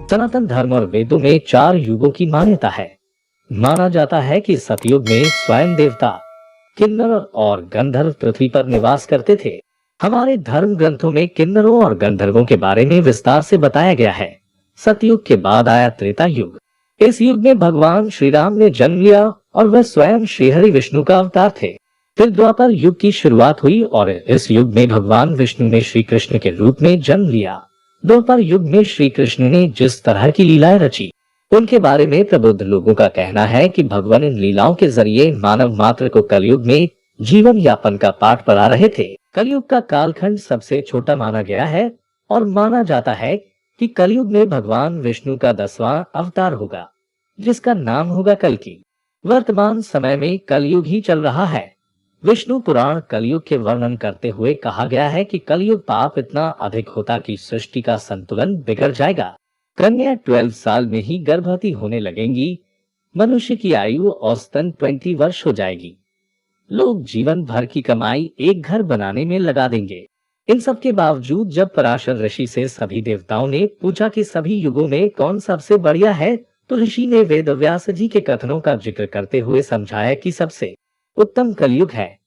सनातन धर्म और वेदों में 4 युगों की मान्यता है। माना जाता है कि सतयुग में स्वयं देवता, किन्नर और गंधर्व पृथ्वी पर निवास करते थे। हमारे धर्म ग्रंथों में किन्नरों और गंधर्वों के बारे में विस्तार से बताया गया है। सतयुग के बाद आया त्रेता युग। इस युग में भगवान श्री राम ने जन्म लिया और वह स्वयं श्रीहरि विष्णु का अवतार थे। फिर द्वापर युग की शुरुआत हुई और इस युग में भगवान विष्णु ने श्री कृष्ण के रूप में जन्म लिया। द्वापर युग में श्री कृष्ण ने जिस तरह की लीलाएं रची, उनके बारे में प्रबुद्ध लोगों का कहना है कि भगवान इन लीलाओं के जरिए मानव मात्र को कलयुग में जीवन यापन का पाठ पढ़ा रहे थे। कलयुग का कालखंड सबसे छोटा माना गया है और माना जाता है कि कलयुग में भगवान विष्णु का 10वां अवतार होगा, जिसका नाम होगा कल्कि। वर्तमान समय में कलयुग ही चल रहा है। विष्णु पुराण कलयुग के वर्णन करते हुए कहा गया है कि कलयुग पाप इतना अधिक होता कि सृष्टि का संतुलन बिगड़ जाएगा। कन्या 12 साल में ही गर्भवती होने लगेंगी। मनुष्य की आयु औसतन 20 वर्ष हो जाएगी। लोग जीवन भर की कमाई एक घर बनाने में लगा देंगे। इन सब के बावजूद जब पराशर ऋषि से सभी देवताओं ने पूछा कि सभी युगों में कौन सबसे बढ़िया है, तो ऋषि ने वेद व्यास जी के कथनों का जिक्र करते हुए समझाया कि सबसे उत्तम कलयुग है।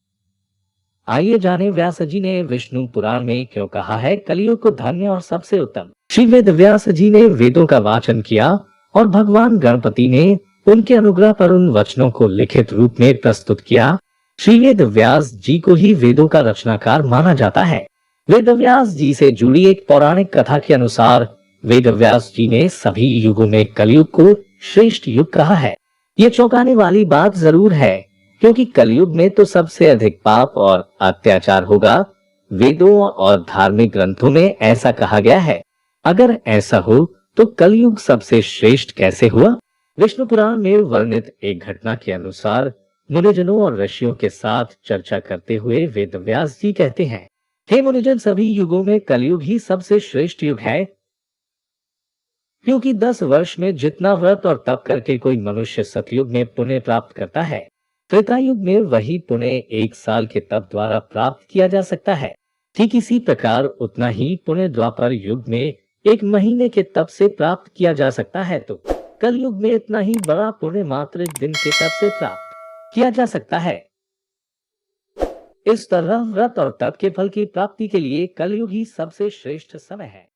आइए जाने व्यास जी ने विष्णु पुराण में क्यों कहा है कलयुग को धन्य और सबसे उत्तम। श्री वेद व्यास जी ने वेदों का वाचन किया और भगवान गणपति ने उनके अनुग्रह पर उन वचनों को लिखित रूप में प्रस्तुत किया। श्री वेद व्यास जी को ही वेदों का रचनाकार माना जाता है। वेद व्यास जी से जुड़ी एक पौराणिक कथा के अनुसार वेद व्यास जी ने सभी युगों में कलयुग को श्रेष्ठ युग कहा है। ये चौंकाने वाली बात जरूर है, क्योंकि कलयुग में तो सबसे अधिक पाप और अत्याचार होगा। वेदों और धार्मिक ग्रंथों में ऐसा कहा गया है। अगर ऐसा हो तो कलयुग सबसे श्रेष्ठ कैसे हुआ? विष्णु पुराण में वर्णित एक घटना के अनुसार मुनिजनों और ऋषियों के साथ चर्चा करते हुए वेद व्यास जी कहते हैं, हे मुनिजन, सभी युगों में कलयुग ही सबसे श्रेष्ठ युग है, क्योंकि 10 वर्ष में जितना व्रत और तप करके कोई मनुष्य सतयुग में पुण्य प्राप्त करता है, त्रेता युग में वही पुण्य 1 साल के तप द्वारा प्राप्त किया जा सकता है। ठीक इसी प्रकार उतना ही पुण्य द्वापर युग में 1 महीने के तप से प्राप्त किया जा सकता है, तो कलयुग में इतना ही बड़ा पुण्य मात्र दिन के तप से प्राप्त किया जा सकता है। इस तरह व्रत और तप के फल की प्राप्ति के लिए कलयुग ही सबसे श्रेष्ठ समय है।